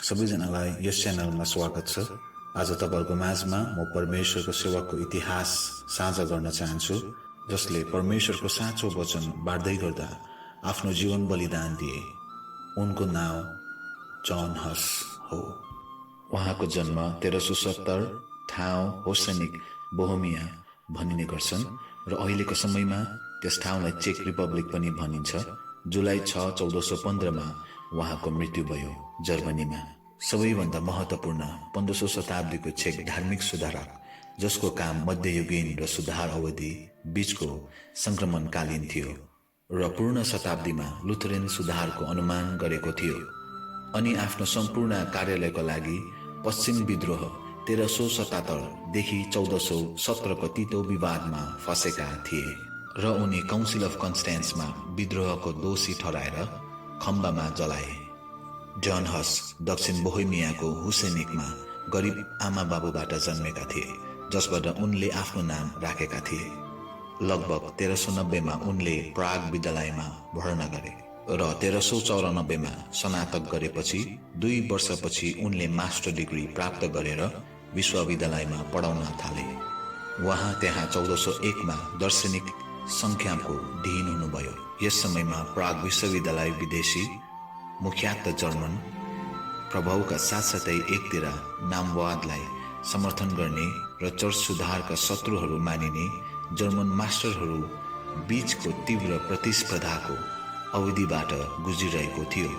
सबैजनालाई यस च्यानलमा स्वागत छ। आज तपाईहरुको माझमा म परमेश्वरको सेवाको इतिहास साझा गर्न चाहन्छु, जसले परमेश्वरको साँचो वचन बाँड्दै गर्दा आफ्नो जीवन बलिदान दिए। उनको नाम जन हस हो। उहाँको जन्म 1370 ठाउँ होसेनिक बोहेमिया भनिने गर्छन् र अहिलेको समयमा त्यस ठाउँलाई चेक रिपब्लिक पनि भनिन्छ। जुलाई 6, 1415 मा उहाँको मृत्यु भयो जर्मनीमा। सबैभन्दा महत्त्वपूर्ण 15औं शताब्दीको चेक धार्मिक सुधारक, जसको काम मध्ययुगीन र सुधार अवधि बीचको संक्रमणकालीन थियो र पूर्ण शताब्दीमा लुथरेन सुधारको अनुमान गरेको थियो, अनि आफ्नो सम्पूर्ण कार्यालयको लागि पश्चिम विद्रोह 1377 देखि 1417 को तीतो विवादमा फसेका थिए र उनी काउन्सिल अफ कन्स्टेन्समा विद्रोहको दोषी ठहराएर खम्बामा जलाए। जन हस दक्षिण बोहेमियाको हुसेनिकमा गरिब आमा बाबुबाट जन्मेका थिए, जसबाट उनले आफ्नो नाम राखेका थिए। लगभग 1390 मा उनले प्राग विद्यालयमा भर्ना गरे र 1394 मा स्नातक गरेपछि 2 वर्षपछि उनले मास्टर डिग्री प्राप्त गरेर विश्वविद्यालयमा पढाउन थाले। उहाँ त्यहाँ 1401 मा दार्शनिक संख्याको डिन हुनुभयो। यस समयमा प्राग विश्वविद्यालय विदेशी, मुख्यतः जर्मन प्रभावका साथसाथै एकतिर नामवादलाई समर्थन गर्ने र चर्च सुधारका शत्रुहरू मानिने जर्मन मास्टरहरू बीचको तीव्र प्रतिस्पर्धाको अवधिबाट गुजिरहेको थियो।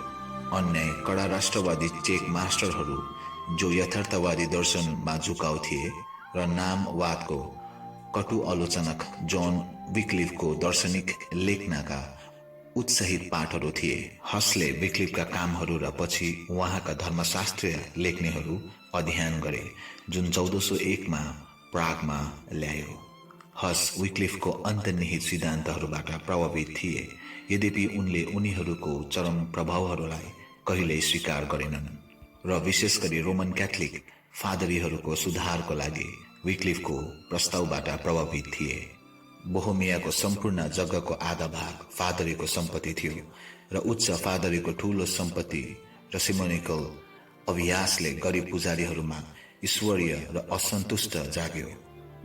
अन्य कडा राष्ट्रवादी चेक मास्टरहरू जो यथार्थवादी दर्शनमा झुकाउ थिए र नामवादको कटु आलोचनक जोन विक्लिफको दार्शनिक लेखनका उत्साहित पाठहरू थिए। हसले विक्लिफका कामहरू र पछि उहाँका धर्मशास्त्रीय लेख्नेहरू अध्ययन गरे, जुन 1401 मा प्रागमा ल्यायो। हस विक्लिफको अन्तर्निहित सिद्धान्तहरूबाट प्रभावित थिए, यद्यपि उनले उनीहरूको चरम प्रभावहरूलाई कहिल्यै स्वीकार गरेनन् र विशेष गरी रोमन क्याथोलिक फादरीहरूको सुधारको लागि विक्लिफको प्रस्तावबाट प्रभावित थिए। बोहेमियाको सम्पूर्ण जग्गाको आधा भाग फादरीको सम्पत्ति थियो र उच्च फादरीको ठूलो सम्पत्ति र सिमोनिकल अभ्यासले गरिब पुजारीहरूमा ईश्वरीय र असन्तुष्ट जाग्यो।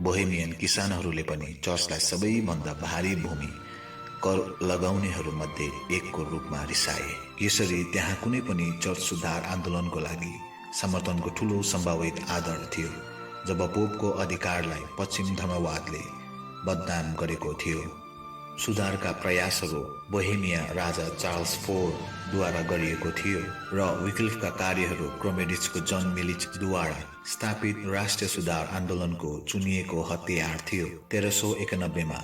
बोहेमियन किसानहरूले पनि चर्चलाई सबैभन्दा भारी भूमि कर लगाउनेहरूमध्ये एकको रूपमा रिसाए। यसरी त्यहाँ कुनै पनि चर्च सुधार आन्दोलनको लागि समर्थनको ठूलो सम्भावित आधार थियो, जब पोपको अधिकारलाई पश्चिम धर्मवादले बदनाम गरेको थियो। सुधारका प्रयासहरू बोहेमिया राजा चार्ल्स IV द्वारा गरिएको थियो र विक्लिफका कार्यहरू क्रोमेडिचको जन मिलिचद्वारा स्थापित राष्ट्रिय सुधार आन्दोलनको चुनिएको हतियार थियो। 1391 मा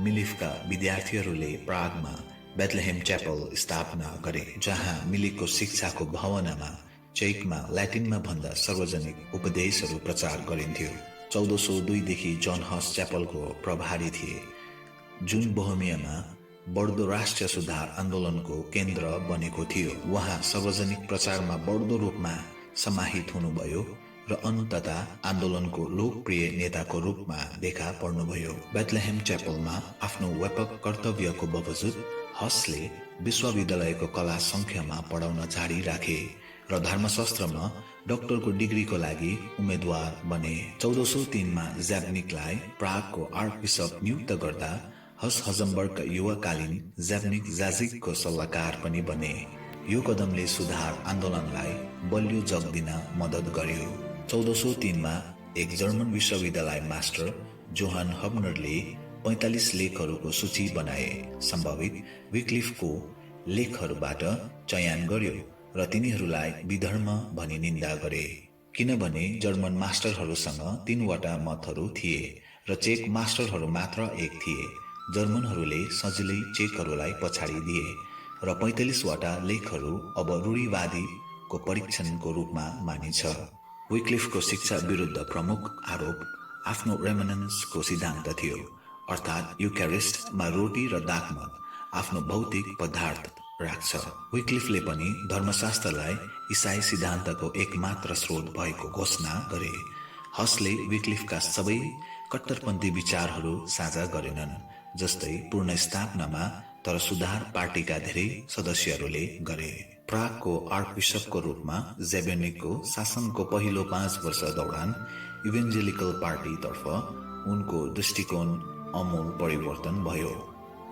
मिलिफका विद्यार्थीहरूले प्रागमा बेथलेहेम च्यापल स्थापना गरे, जहाँ मिलिकको शिक्षाको भावनामा चेकमा ल्याटिनमा भन्दा सार्वजनिक उपदेशहरू प्रचार गरिन्थ्यो। 1402 देखि जन हस च्यापलको प्रभारी थिए, जुन बोहेमियामा बढ्दो राष्ट्रिय सुधार आन्दोलनको केन्द्र बनेको थियो। उहाँ सार्वजनिक प्रचारमा बढ्दो रूपमा समाहित हुनुभयो र अन्ततः आन्दोलनको लोकप्रिय नेताको रूपमा देखा पर्नुभयो। बेथलेहेम च्यापलमा आफ्नो व्यापक कर्तव्यको बावजुद हसले विश्वविद्यालयको कला संख्यामा पढाउन जारी राखे र धर्मशास्त्रमा डाक्टरको डिग्रीको लागि उम्मेदवार बने। 1403 मा ज्याब्निकलाई प्रागको आर्कबिशप नियुक्त गर्दा हस हजमबर्गका युवाकालीन ज्याब्निक जाजिकको सल्लाहकार पनि बने। यो कदमले सुधार आन्दोलनलाई बलियो जग दिन मद्दत गर्यो। 1403 मा एक जर्मन विश्वविद्यालय मास्टर जोहान हबनरले 45 लेखहरूको सूची बनाए। सम्भावित विक्लिफको लेखहरूबाट चयन गर्यो र तिनीहरूलाई विधर्म भनी निन्दा गरे, किनभने जर्मन मास्टरहरूसँग 3 वटा मतहरू थिए र चेक मास्टरहरू मात्र एक थिए। जर्मनहरूले सजिलै चेकहरूलाई पछाडि दिए र 45 वटा लेखहरू अब रूढिवादीको परीक्षणको रूपमा मानिन्छ। विक्लिफको शिक्षा विरुद्ध प्रमुख आरोप आफ्नो रेमनेन्सको सिद्धान्त थियो, अर्थात् युक्यारिस्टमा रोटी र दागमत आफ्नो भौतिक पदार्थ राख्छ। विक्लिफले पनि धर्मशास्त्रलाई इसाई सिद्धान्तको एकमात्र स्रोत भएको घोषणा गरे। हसले विक्लिफका सबै कट्टरपन्थी विचारहरू साझा गरेनन्, जस्तै पूर्ण स्थापनामा तर सुधार पार्टीका धेरै सदस्यहरूले गरे। प्रागको आर्कबिशपको रूपमा जेभेनिकको शासनको पहिलो 5 वर्ष दौरान इभेन्जेलिकल पार्टीतर्फ उनको दृष्टिकोण अमूल परिवर्तन भयो।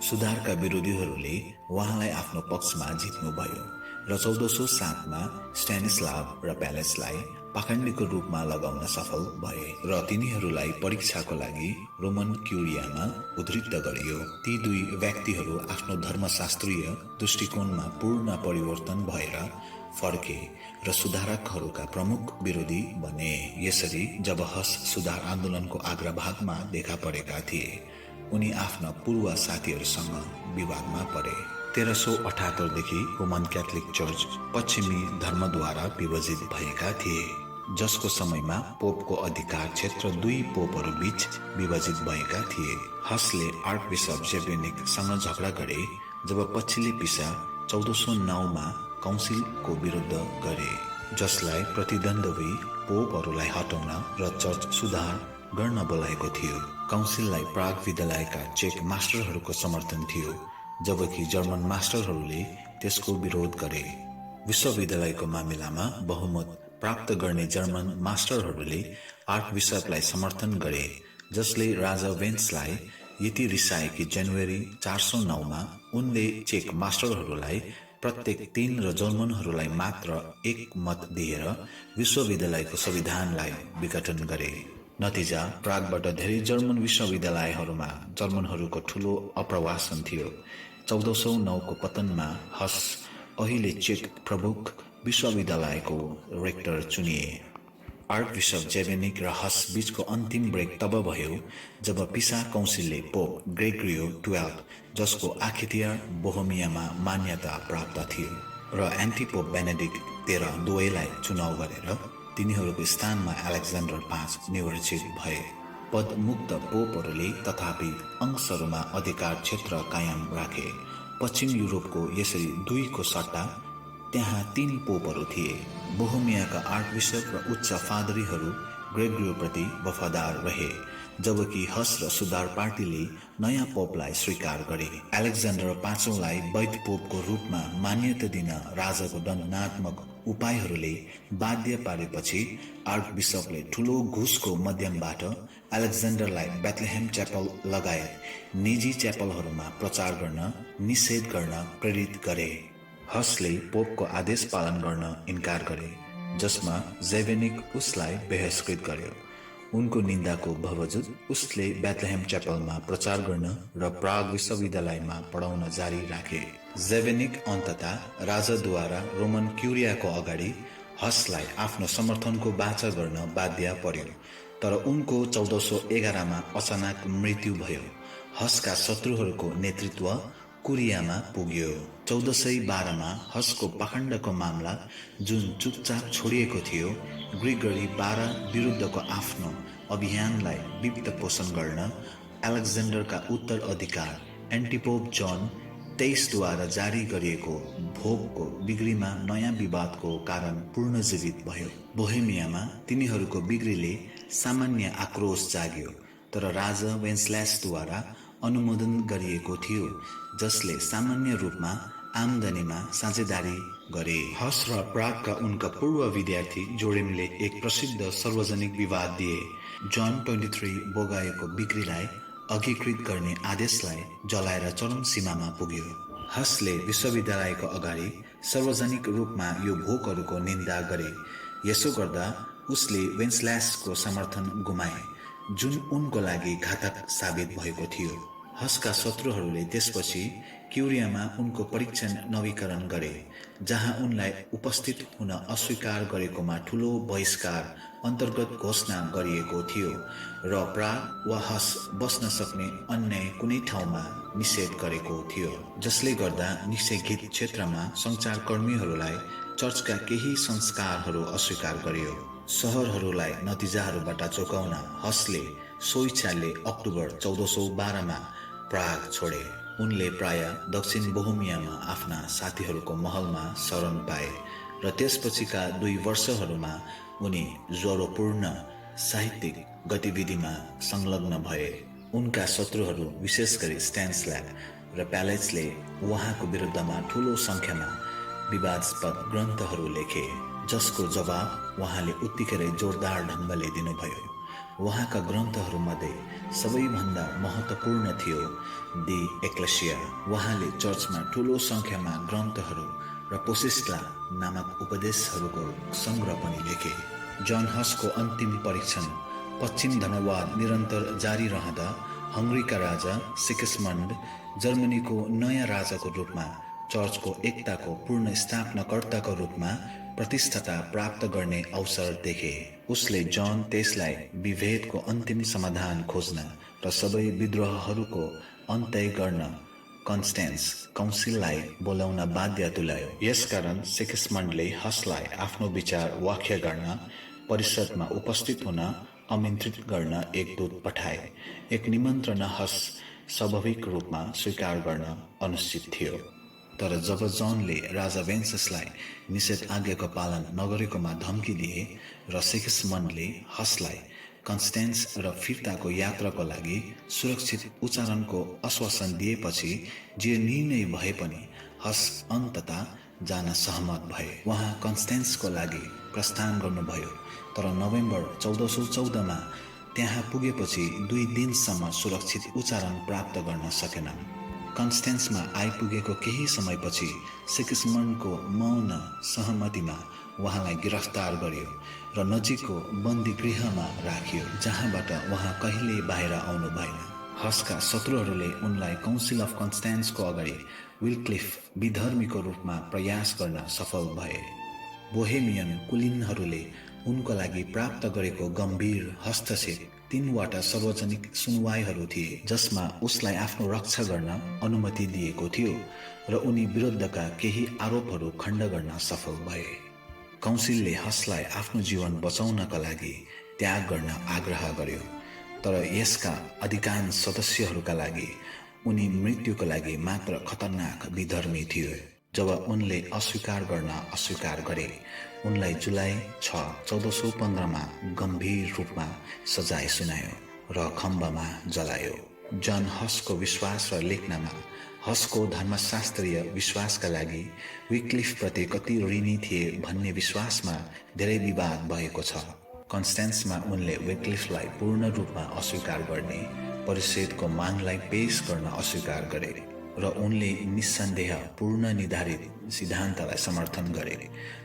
सुधारका विरोधीहरूले उहाँलाई आफ्नो पक्षमा जित्नुभयो र 1407 मा स्ट्यानिस्लाव र प्यालेसलाई पाखण्डीको रूपमा लगाउन सफल भए र तिनीहरूलाई परीक्षाको लागि रोमन क्युरियामा उद्धृत गरियो। ती दुई व्यक्तिहरू आफ्नो धर्मशास्त्रीय दृष्टिकोणमा पूर्ण परिवर्तन भएर फर्के र सुधारकहरूका प्रमुख विरोधी बने। यसरी जब हस सुधार आन्दोलनको अग्रभागमा देखा परेका थिए, उनी आफ्ना पूर्व साथीहरूसँग विवादमा परे। 1378 देखि रोमन क्याथोलिक चर्च पश्चिमी धर्मद्वारा विभाजित भएका थिए, जसको समयमा पोपको अधिकार क्षेत्र दुई पोपहरू बीच विभाजित भएका थिए। हसले आर्कबिशप जेभेनिकसँग झगडा गरे जब पछिल्लो पिसा 1409 मा काउन्सिलको विरुद्ध गरे, जसलाई प्रतिद्वन्द्वी पोपहरूलाई हटाउन र चर्च सुधार गर्न बोलाएको थियो। काउन्सिललाई प्राग विद्यालयका चेक मास्टरहरूको समर्थन थियो, जबकि जर्मन मास्टरहरूले त्यसको विरोध गरे। विश्वविद्यालयको मामिलामा बहुमत प्राप्त गर्ने जर्मन मास्टरहरूले आर्कबिशपलाई समर्थन गरे, जसले राजा वेन्सलाई यति रिसाए कि जनवरी 409 मा उनले चेक मास्टरहरूलाई प्रत्येक 3 र जर्मनहरूलाई मात्र 1 मत दिएर विश्वविद्यालयको संविधानलाई विघटन गरे। नतिजा प्रागबाट धेरै जर्मन विश्वविद्यालयहरूमा जर्मनहरूको ठूलो अप्रवासन थियो। 1409 को पतनमा हस अहिले चेक प्रमुख विश्वविद्यालयको रेक्टर चुनिए। आर्कबिशप जेभेनिक र हस बीचको अन्तिम ब्रेक तब भयो जब पिसा काउन्सिलले पोप ग्रेगोरी 12, जसको आखितियार बोहेमियामा मान्यता प्राप्त थियो, र एन्टिपोप बेनेडिक्ट 13 दुवैलाई चुनाव गरेर तिनीहरूको स्थानमा अलेक्जेन्डर 5 निर्वाचित भए। पदमुक्त पोपहरूले तथापि अंशहरूमा अधिकार क्षेत्र कायम राखे। पश्चिम युरोपको यसरी दुईको सट्टा त्यहाँ 3 पोपहरू थिए। बोहेमियाका आर्कबिशप र उच्च फादरीहरू ग्रेगोरीप्रति वफादार रहे, जबकि हस र सुधार पार्टीले नयाँ पोपलाई स्वीकार गरे। अलेक्जेन्डर 5औँलाई वैध पोपको रूपमा मान्यता दिन राजाको दण्डनात्मक उपायहरूले बाध्य पारेपछि आर्कबिशपले ठूलो घुसको माध्यमबाट अलेक्जेन्डरलाई बेथलेहेम च्यापल लगायत निजी च्यापलहरूमा प्रचार गर्न निषेध गर्न प्रेरित गरे। हसले पोपको आदेश पालन गर्न इन्कार गरे, जसमा जेभेनिक उसलाई बहिष्कृत गर्यो। उनको निन्दाको बावजुद उसले बेथलेहेम च्यापलमा प्रचार गर्न र प्राग विश्वविद्यालयमा पढाउन जारी राखे। जेभेनिक अन्ततः राजाद्वारा रोमन क्युरियाको अगाडि हसलाई आफ्नो समर्थनको बाचा गर्न बाध्य पर्यो, तर उनको 1411 मा अचानक मृत्यु भयो। हसका शत्रुहरूको नेतृत्व कुरियामा पुग्यो। 1412 मा हसको पाखण्डको मामला जुन चुपचाप छोडिएको थियो, ग्रेगोरी 12 विरुद्धको आफ्नो अभियानलाई वित्त पोषण गर्न अलेक्जेन्डरका उत्तराधिकार एन्टिपोप जन 23 द्वारा जारी गरिएको भोगको बिक्रीमा नयाँ विवादको कारण पुनर्जीवित भयो। बोहेमियामा तिनीहरूको बिक्रीले सामान्य आक्रोश जाग्यो, तर राजा वेन्सल्यासद्वारा अनुमोदन गरिएको थियो, जसले सामान्य रूपमा आम्दानीमा साझेदारी गरे। हस र प्रागका उनका पूर्व विद्यार्थी जोरेमले एक प्रसिद्ध सार्वजनिक विवाद दिए। जन 23 बोगाएको बिक्रीलाई अङ्गीकृत गर्ने आदेशलाई जलाएर चरम सीमामा पुग्यो। हसले विश्वविद्यालयको अगाडि सार्वजनिक रूपमा यो भोगहरूको निन्दा गरे। यसो गर्दा उसले वेन्सल्यासको समर्थन गुमाए, जुन उनको लागि घातक साबित भएको थियो। हसका शत्रुहरूले त्यसपछि क्युरियामा उनको परीक्षण नवीकरण गरे, जहाँ उनलाई उपस्थित हुन अस्वीकार गरेकोमा ठूलो बहिष्कार अन्तर्गत घोषणा गरिएको थियो र प्राग वा हस बस्न सक्ने अन्य कुनै ठाउँमा निषेध गरेको थियो, जसले गर्दा निषेधित क्षेत्रमा सञ्चारकर्मीहरूलाई चर्चका केही संस्कारहरू अस्वीकार गरियो। सहरहरूलाई नतिजाहरूबाट जोगाउन हसले स्वेच्छाले अक्टोबर 1412 मा प्राग छोडे। उनले प्राय दक्षिण बोहेमियामा आफ्ना साथीहरूको महलमा शरण पाए र त्यसपछिका 2 वर्षहरूमा उनी ज्वरोपूर्ण साहित्यिक गतिविधिमा संलग्न भए। उनका शत्रुहरू विशेष गरी स्ट्यानिस्लाव र प्यालेट्सले उहाँको विरुद्धमा ठूलो संख्यामा विवादास्पद ग्रन्थहरू लेखे, जसको जवाब उहाँले उत्तिकै जोरदार ढङ्गले दिनुभयो। उहाँका ग्रन्थहरूमध्ये सबैभन्दा महत्त्वपूर्ण थियो दि एक्लेसिया। उहाँले चर्चमा ठूलो संख्यामा ग्रन्थहरू र पोसिस्ला नामक उपदेशहरूको सङ्ग्रह पनि लेखे। जन हसको अन्तिम परीक्षण पश्चिम धर्मवाद निरन्तर जारी रहँदा हङ्गरीका राजा सिगिस्मन्ड जर्मनीको नयाँ राजाको रूपमा चर्चको एकताको पूर्ण स्थापनाकर्ताको रूपमा प्रतिष्ठा प्राप्त गर्ने अवसर देखे। उसले जन त्यसलाई विभेदको अन्तिम समाधान खोज्न र सबै विद्रोहहरूको अन्त्य गर्न कन्स्टेन्स काउन्सिललाई बोलाउन बाध्य तुल्यायो। यसकारण सिगिस्मन्डले हसलाई आफ्नो विचार व्याख्या गर्न परिषदमा उपस्थित हुन आमन्त्रित गर्न एक दूत पठाए। एक निमन्त्रणा हस स्वाभाविक रूपमा स्वीकार गर्न अनुचित थियो, तर जब जनले राजा वेन्सेसलाई निषेध आज्ञाको पालन नगरेकोमा धम्की दिए र सिगिस्मन्डले हसलाई कन्स्टेन्स र फिर्ताको यात्राको लागि सुरक्षित उच्चारणको आश्वासन दिएपछि जे निर्णय भए पनि हस अन्ततः जान सहमत भए। उहाँ कन्स्टेन्सको लागि प्रस्थान गर्नुभयो, तर नोभेम्बर 1414 त्यहाँ पुगेपछि 2 दिनसम्म सुरक्षित उच्चारण प्राप्त गर्न सकेनन्। कन्स्टेन्समा आइपुगेको केही समयपछि सिगिस्मन्डको मौन सहमतिमा उहाँलाई गिरफ्तार गरियो र नजिकको बन्दी गृहमा राखियो, जहाँबाट उहाँ कहिले बाहिर आउनु भएन। हसका शत्रुहरूले उनलाई काउन्सिल अफ कन्स्टेन्सको अगाडि विल्क्लिफ विधर्मीको रूपमा प्रयास गर्न सफल भए। बोहेमियन कुलिनहरूले उनको लागि प्राप्त गरेको गम्भीर हस्तक्षेप 3वटा सार्वजनिक सुनवाईहरू थिए, जसमा उसलाई आफ्नो रक्षा गर्न अनुमति दिएको थियो र उनी विरुद्धका केही आरोपहरू खण्ड गर्न सफल भए। काउन्सिलले हसलाई आफ्नो जीवन बचाउनका लागि त्याग गर्न आग्रह गर्यो, तर यसका अधिकांश सदस्यहरूका लागि उनी मृत्युको लागि मात्र खतरनाक विधर्मी थिए। जब उनले अस्वीकार गर्न अस्वीकार गरे, उनलाई जुलाई 6, 1415 गम्भीर रूपमा सजाय सुनायो र खम्बामा जलायो। जन हसको विश्वास र लेखनमा हसको धर्मशास्त्रीय विश्वासका लागि विक्लिफप्रति कति ऋणी थिए भन्ने विश्वासमा धेरै विवाद भएको छ। कन्स्टेन्समा उनले विक्लिफलाई पूर्ण रूपमा अस्वीकार गर्ने परिषदको मागलाई पेश गर्न अस्वीकार गरे र उनले निस्सन्देह पूर्ण निर्धारित सिद्धान्तलाई समर्थन गरे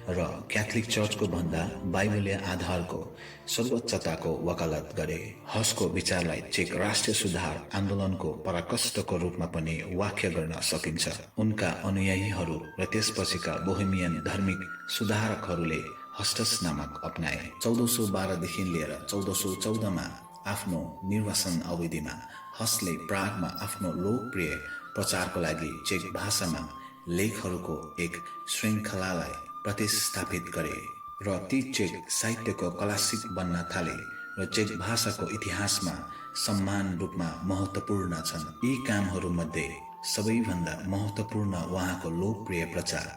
र क्याथोलिक चर्चको भन्दा बाइबलीय आधारको सर्वोच्चताको वकालत गरे। हसको विचारलाई चेक राष्ट्रिय सुधार आन्दोलनको पराकाष्ठको रूपमा पनि व्याख्या गर्न सकिन्छ। उनका अनुयायीहरू र त्यसपछिका बोहेमियन धार्मिक सुधारकहरूले हस्टस नामक अपनाए। 1412 देखि लिएर 1414 आफ्नो निर्वासन अवधिमा हसले प्रागमा आफ्नो लोकप्रिय प्रचारको लागि चेक भाषामा लेखहरूको एक श्रृङ्खलालाई प्रतिस्थापित गरे र ती चेक साहित्यको क्लासिक बन्न थाले र चेक भाषाको इतिहासमा समान रूपमा महत्त्वपूर्ण छन्। यी कामहरूमध्ये सबैभन्दा महत्त्वपूर्ण उहाँको लोकप्रिय प्रचार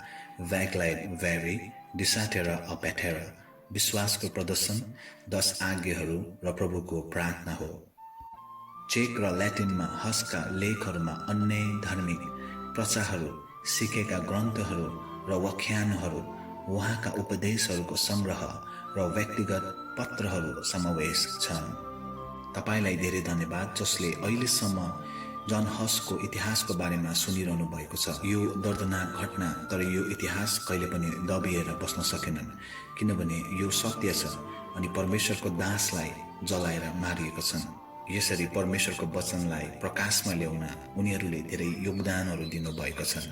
भ्याग्लाइड भ्यारी डिसाटेरा अपेटेरा, विश्वासको प्रदर्शन, 10 आज्ञाहरू र प्रभुको प्रार्थना हो। चेक र ल्याटिनमा हसका लेखहरूमा अन्य धार्मिक प्रचारहरू, सिकेका ग्रन्थहरू र व्याख्यानहरू, उहाँका उपदेशहरूको सङ्ग्रह र व्यक्तिगत पत्रहरू समावेश छन्। तपाईलाई धेरै धन्यवाद जसले अहिलेसम्म जन हसको इतिहासको बारेमा सुनिरहनु भएको छ। यो दर्दनाक घटना, तर यो इतिहास कहिले पनि दबिएर बस्न सकेनन्, किनभने यो सत्य छ अनि परमेश्वरको दासलाई जलाएर मारिएका छन्। यसरी परमेश्वरको वचनलाई प्रकाशमा ल्याउन उनीहरूले धेरै योगदानहरू दिनुभएका छन्।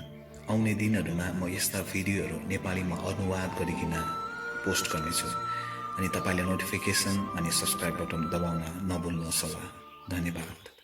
आउने दिनहरूमा म यस्ता भिडियोहरू नेपालीमा अनुवाद गरिकन पोस्ट गर्नेछु अनि तपाईले नोटिफिकेसन अनि सब्स्क्राइब बटन दबाउन नभुल्नुहोस् होला। धन्यवाद।